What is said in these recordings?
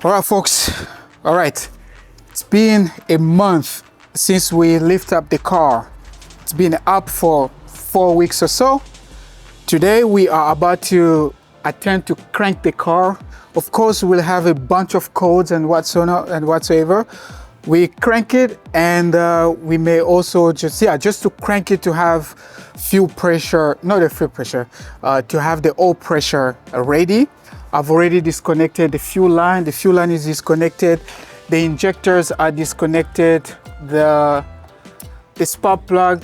All right, folks. All right. It's been a month since we lift up the car. It's been up for 4 weeks or so. Today we are about to attempt to crank the car. Of course, we'll have a bunch of codes and whatsoever. We crank it, and we may also just to crank it to have fuel pressure, not a fuel pressure, to have the oil pressure ready. I've already disconnected the fuel line. The fuel line is disconnected. The injectors are disconnected. The spark plug,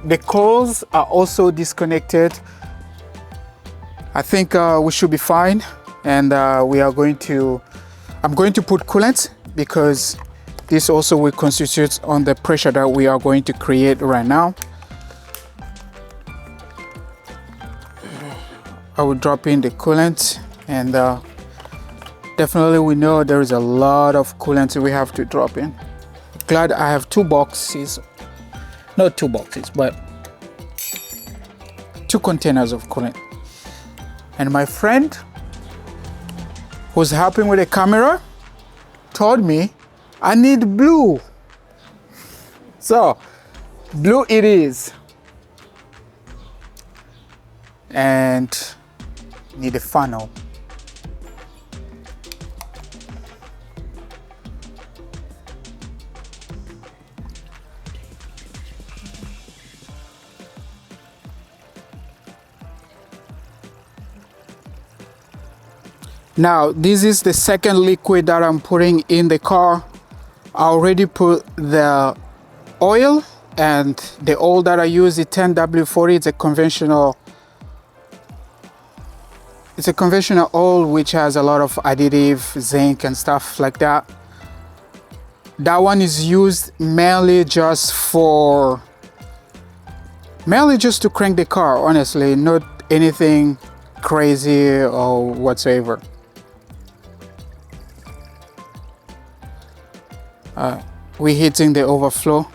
the coils are also disconnected. I think we should be fine. And I'm going to put coolant, because this also will constitute on the pressure that we are going to create right now. I will drop in the coolant, and definitely we know there is a lot of coolant we have to drop in. Glad I have 2 boxes, not 2 boxes, but 2 containers of coolant. And my friend who's helping with the camera told me I need blue. So blue it is. And need a funnel. Now, this is the second liquid that I'm putting in the car. I already put the oil, and the oil that I use is 10W40. It's a conventional oil which has a lot of additive, zinc and stuff like that. That one is used mainly just to crank the car, honestly, not anything crazy or whatsoever. We're hitting the overflow.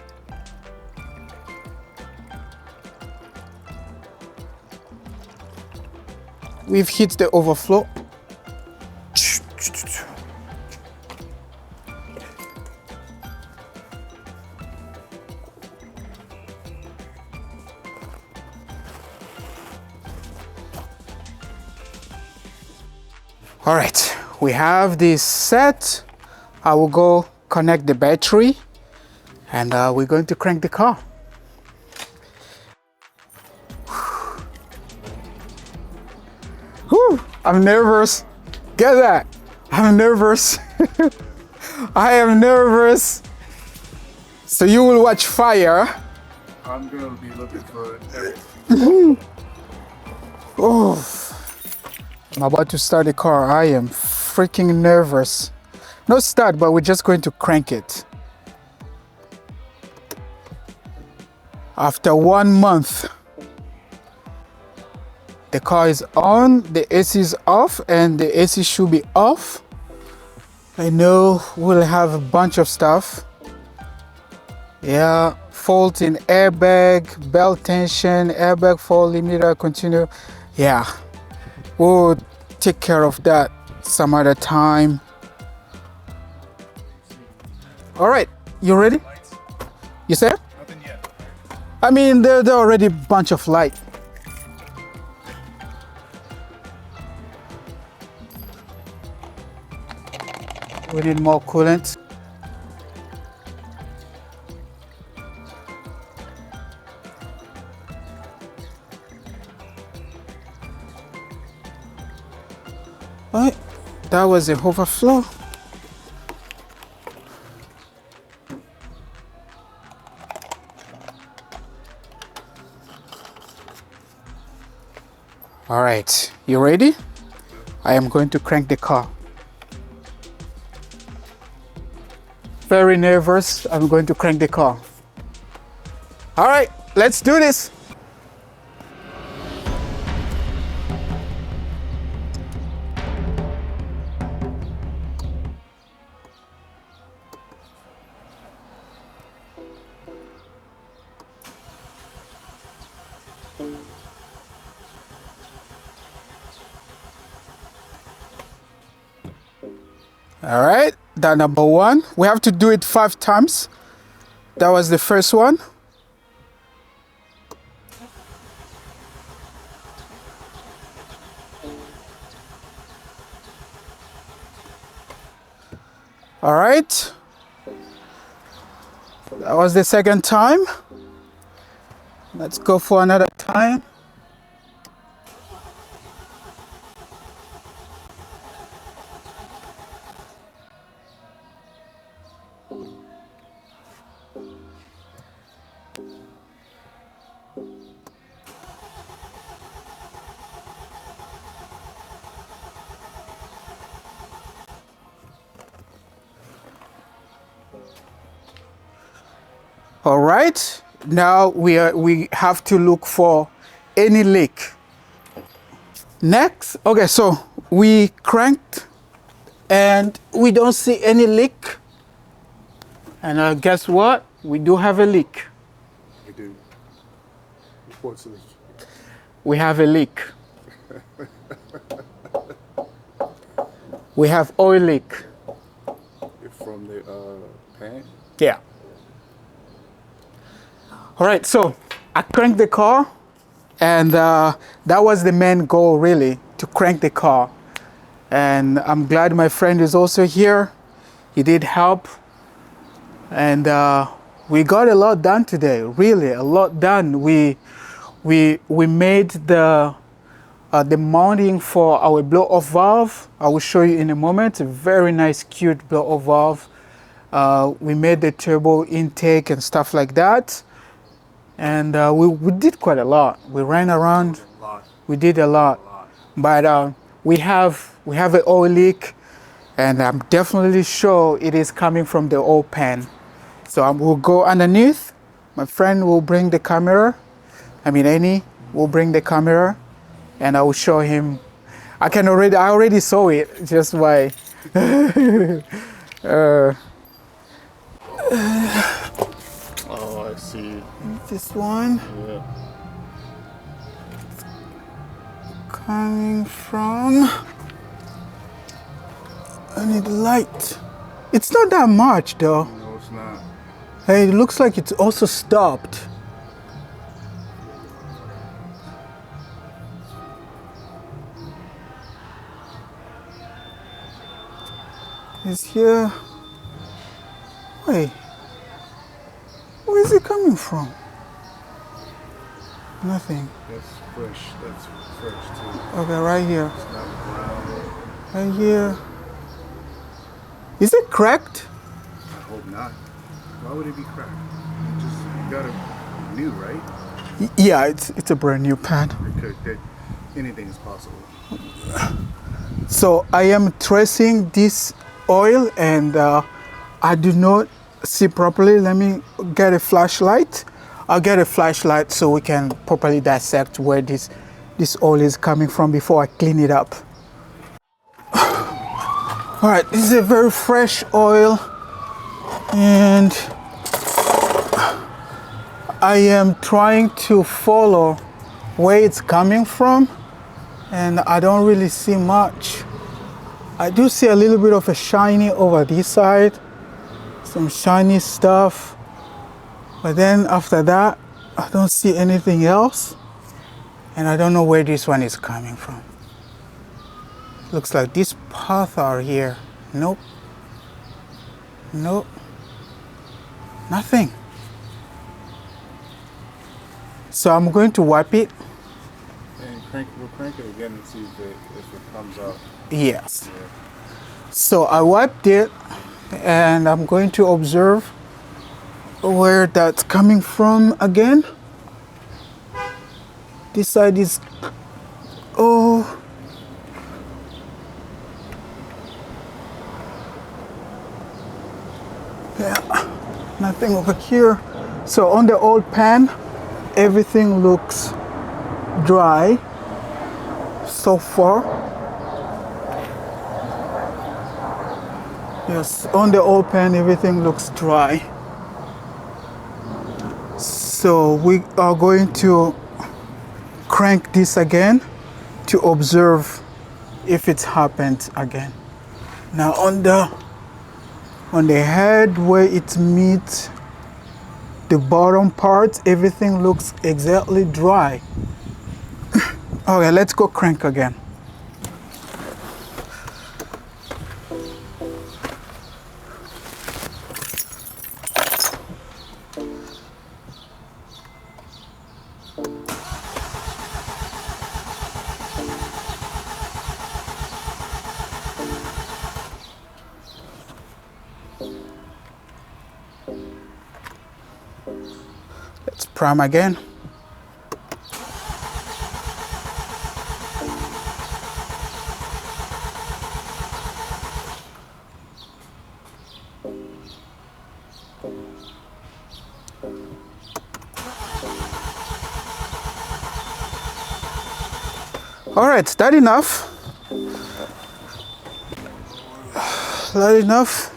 We've hit the overflow. All right, we have this set. I will go connect the battery, and we're going to crank the car. Whew, I'm nervous. Get that? I'm nervous. I am nervous. So you will watch fire. I'm gonna be looking for everything. Oh, I'm about to start the car. I am freaking nervous. No start, but we're just going to crank it. After 1 month, the car is on, the AC is off, and the AC should be off. I know we'll have a bunch of stuff. Yeah, fault in airbag, belt tension, airbag fault, limiter, continue. Yeah, we'll take care of that some other time. All right, you ready? Lights? You said? Nothing yet. I mean, there are already a bunch of light. We need more coolant. All right, that was a overflow. All right, you ready? I am going to crank the car. Very nervous. I'm going to crank the car. All right, let's do this. All right, that number one. We have to do it 5 times. That was the first one. All right. That was the second time. Let's go for another time. All right, now we have to look for any leak. Next, okay, so we cranked and we don't see any leak. And guess what? We do have a leak. We do. Reports of leak. We have a leak. We have oil leak. From the pan? Yeah. All right, so I cranked the car, and that was the main goal, really, to crank the car. And I'm glad my friend is also here. He did help, and we got a lot done today. Really, a lot done. We made the mounting for our blow-off valve. I will show you in a moment. A very nice, cute blow-off valve. We made the turbo intake and stuff like that. And we did quite a lot. We ran around. We did a lot. But we have an oil leak, and I'm definitely sure it is coming from the oil pan. So we'll go underneath. My friend will bring the camera. Annie will bring the camera, and I will show him. I already saw it just by. Oh, I see. This one. Yeah. Coming from. I need light. It's not that much though. No, it's not. Hey, it looks like it's also stopped. It's here. Wait. Where is it coming from? Nothing. That's fresh. That's fresh too. Okay, right here. It's not brown. Right here. Is it cracked? I hope not. Why would it be cracked? You got it new, right? Yeah, it's a brand new pan. Anything is possible. So I am tracing this oil, and I do not see properly. Let me get a flashlight. I'll get a flashlight so we can properly dissect where this oil is coming from before I clean it up. All right, this is a very fresh oil, and I am trying to follow where it's coming from, and I don't really see much. I do see a little bit of a shiny over this side, some shiny stuff, but then after that I don't see anything else, and I don't know where this one is coming from. Looks like this path are here. Nope. Nope. Nothing. So I'm going to wipe it. And we'll crank it again and see if it comes out. Yes. Yeah. So I wiped it, and I'm going to observe where that's coming from again. This side is, oh. Yeah, nothing over here. So on the old pan, everything looks dry so far. Yes, on the old pan, everything looks dry. So we are going to crank this again to observe if it's happened again. Now on the On the head where it meets the bottom part, everything looks exactly dry. Okay, let's go crank again. Let's prime again. All right, that enough. That enough.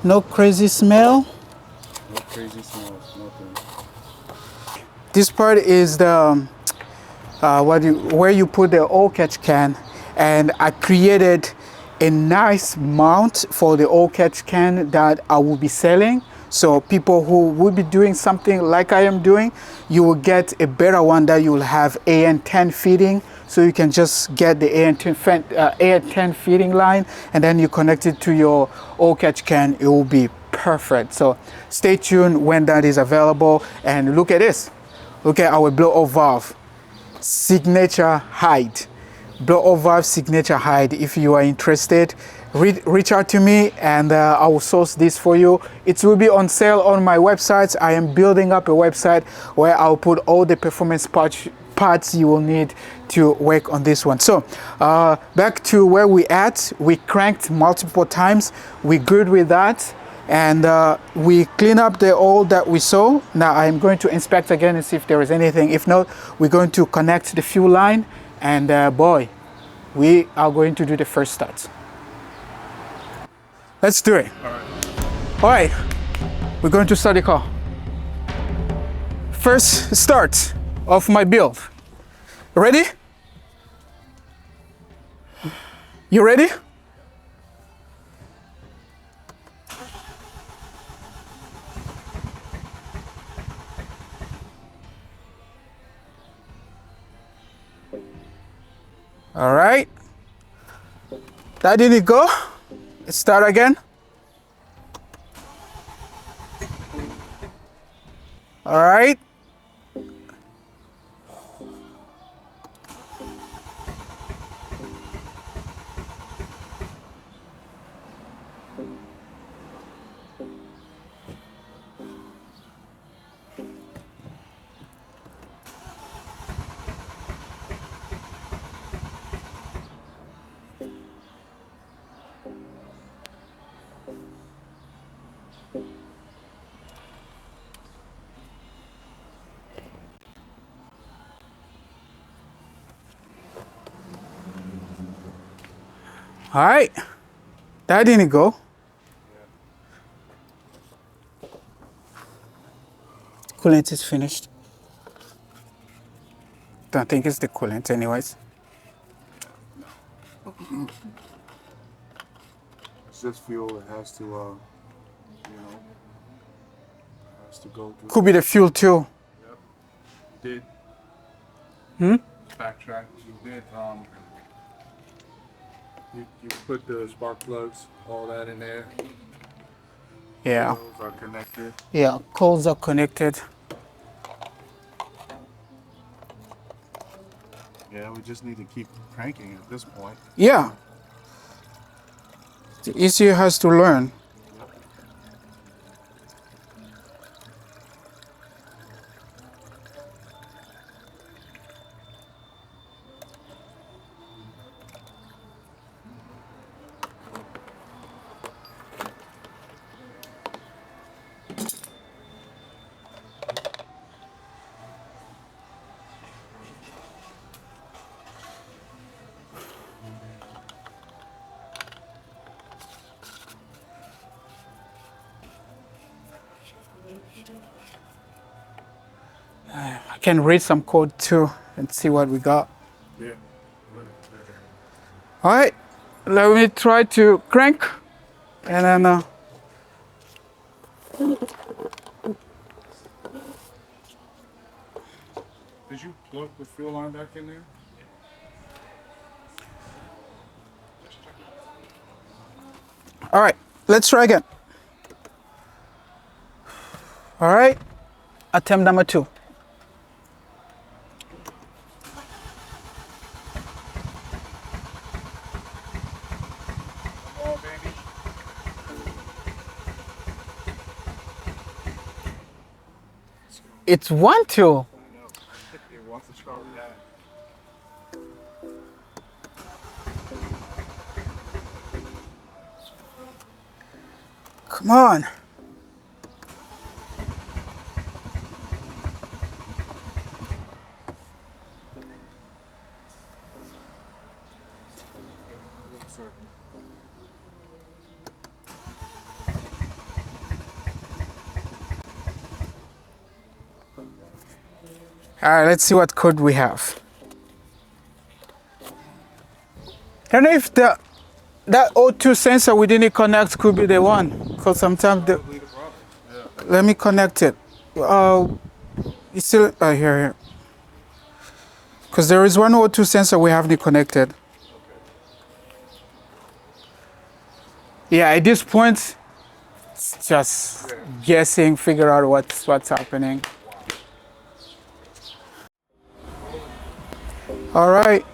No crazy smell. No crazy smells, nothing. This part is the where you put the oil catch can, and I created a nice mount for the oil catch can that I will be selling. So people who will be doing something like I am doing, you will get a better one that you will have AN10 feeding. So you can just get the AN10 feeding line, and then you connect it to your oil catch can. It will be perfect. So stay tuned when that is available. And look at this. Look at our blow-off valve. Signature HYDE. Blow-off valve signature HYDE. If you are interested, reach out to me and I will source this for you. It will be on sale on my website. I am building up a website where I'll put all the performance parts you will need to work on this one. So back to where we at. We cranked multiple times. We're good with that. And we clean up the oil that we saw. Now I'm going to inspect again and see if there is anything. If not, we're going to connect the fuel line, and boy, we are going to do the first start. Let's do it. All right, we're going to start the car. First start of my build. Ready? You ready? All right, that didn't go. Let's start again. All right. All right, that didn't go. Coolant is finished. Don't think it's the coolant anyways. It's just fuel. It has to, it has to go through. Could be the fuel too. Yep. Did. Backtrack. You did. You put the spark plugs, all that in there. Yeah. Those are connected. Yeah, coils are connected. Yeah, we just need to keep cranking at this point. Yeah. The ECU has to learn. I can read some code too and see what we got. Yeah. All right, let me try to crank and then Did you plug the fuel line back in there? all right, let's try again. All right, attempt number 2. Come on, baby. It's 1, 2. I know. It wants to start with that. Come on. All right, let's see what code we have. I don't know if that O2 sensor we didn't connect could be the one, because sometimes the. Probably the problem. Yeah. Let me connect it. It's still here. Because there is one O2 sensor we haven't connected. Yeah, at this point, it's just guessing, figure out what's happening. All right.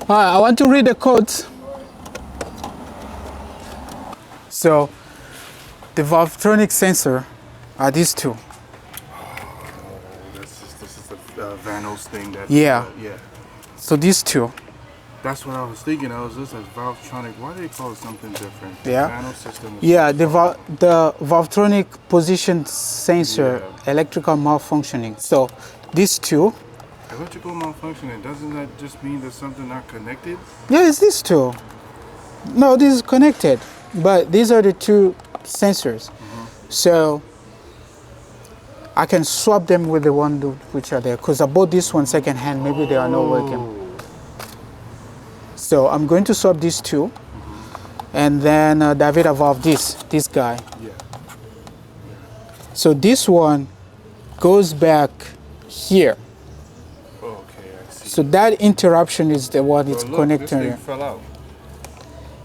All right, I want to read the codes. So, the Valvetronic sensor are these two. Oh, this is the Vanos thing that. Yeah. Yeah. So these two. That's what I was thinking. I was just like Valvetronic. Why do they call it something different? Yeah. Vanos system. Yeah, the Valvetronic position sensor, electrical malfunctioning. So these two. Electrical malfunctioning. Doesn't that just mean there's something not connected? Yeah, it's these two. No, this is connected, but these are the two sensors. So I can swap them with the one which are there, because I bought this one second hand. Maybe they are not working. So I'm going to swap these two, and then David evolved this guy. Yeah. So this one goes back here. Okay, I see. So that interruption is the one it's But look, connecting. This thing fell out.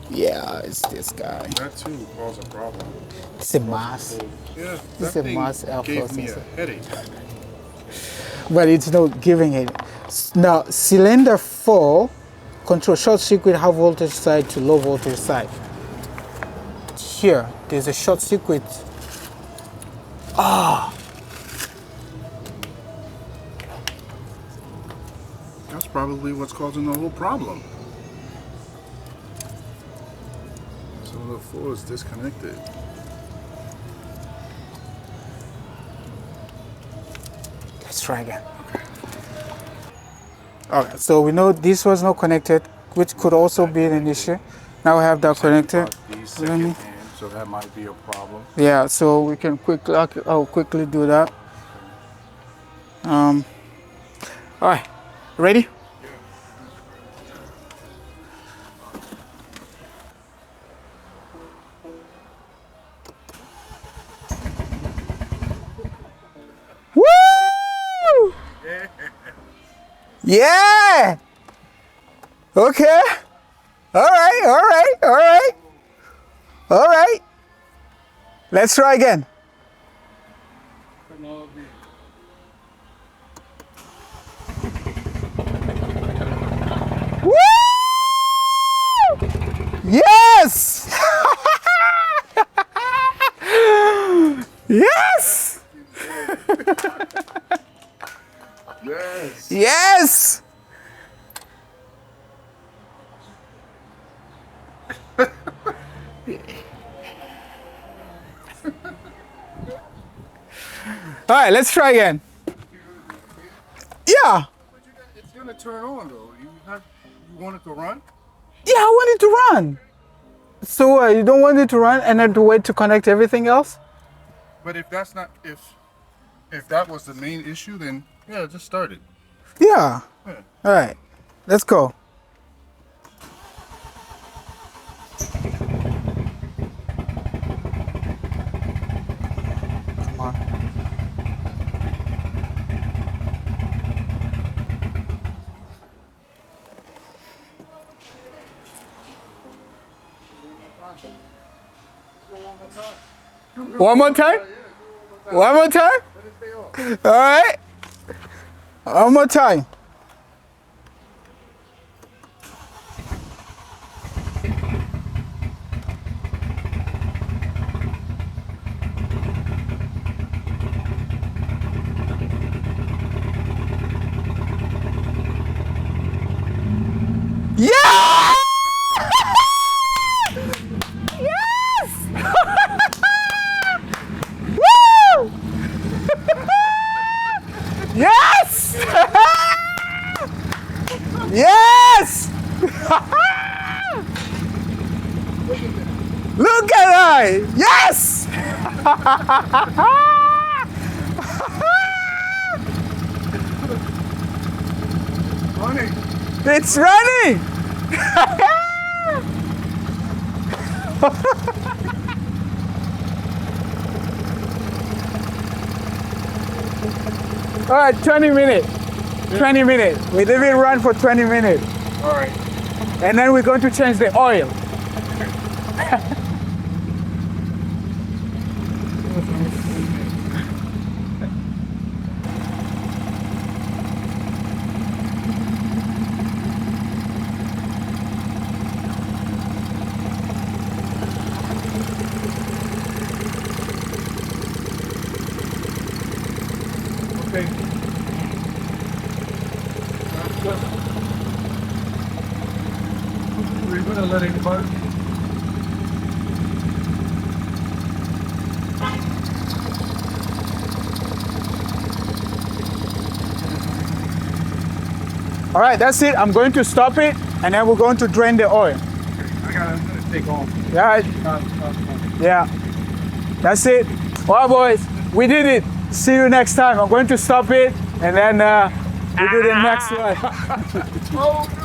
Yeah, it's this guy. That too caused a problem. It's a mass, Yeah, It's that a thing mass alpha gave me a sensor. headache. but it's not giving it. Now, cylinder 4 control short circuit high voltage side to low voltage side. Here, there's a short circuit. That's probably what's causing the whole problem. So the 4 is disconnected. Let's try again. Okay, so we know this was not connected, which could also be an issue. Now we have that connected. These Let me- second hand, so that might be a problem. Yeah, so we can I'll quickly do that. All right, ready? Woo! Yeah! Okay. All right, all right, all right. All right. Let's try again. Woo! Yes! Yes! Yes. Yes! All right, let's try again. Yeah. It's gonna turn on though. You want it to run? Yeah, I want it to run. So you don't want it to run and then to wait to connect everything else? But if that's not if that was the main issue, then yeah, just start it. Yeah. Yeah. All right, let's go. Come on. One more time? One more time? All right. One more time. Yeah! Yes! Woo! Yes! Yes! Look at that! Yes! Running. It's running! All right, 20 minutes. 20 minutes. We leave it run for 20 minutes. All right. And then we're going to change the oil. Okay. We're gonna let it go. All right, that's it. I'm going to stop it, and then we're going to drain the oil. I'm gonna take off. Yeah, yeah. That's it. Well, boys, we did it. See you next time. I'm going to stop it, and then we do the next one. Oh no!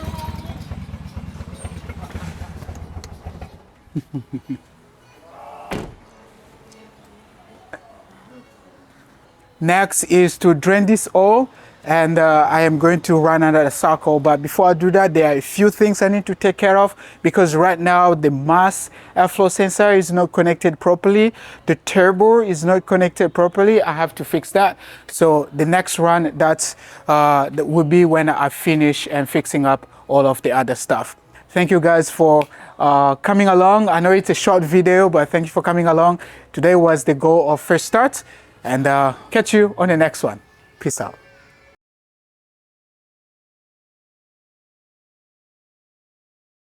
Next is to drain this oil, and I am going to run under the circle. But before I do that, there are a few things I need to take care of, because right now the mass airflow sensor is not connected properly. The turbo is not connected properly. I have to fix that. So the next run that will be when I finish and fixing up all of the other stuff. Thank you guys for coming along. I know it's a short video, but thank you for coming along. Today was the goal of First Start, and catch you on the next one. Peace out.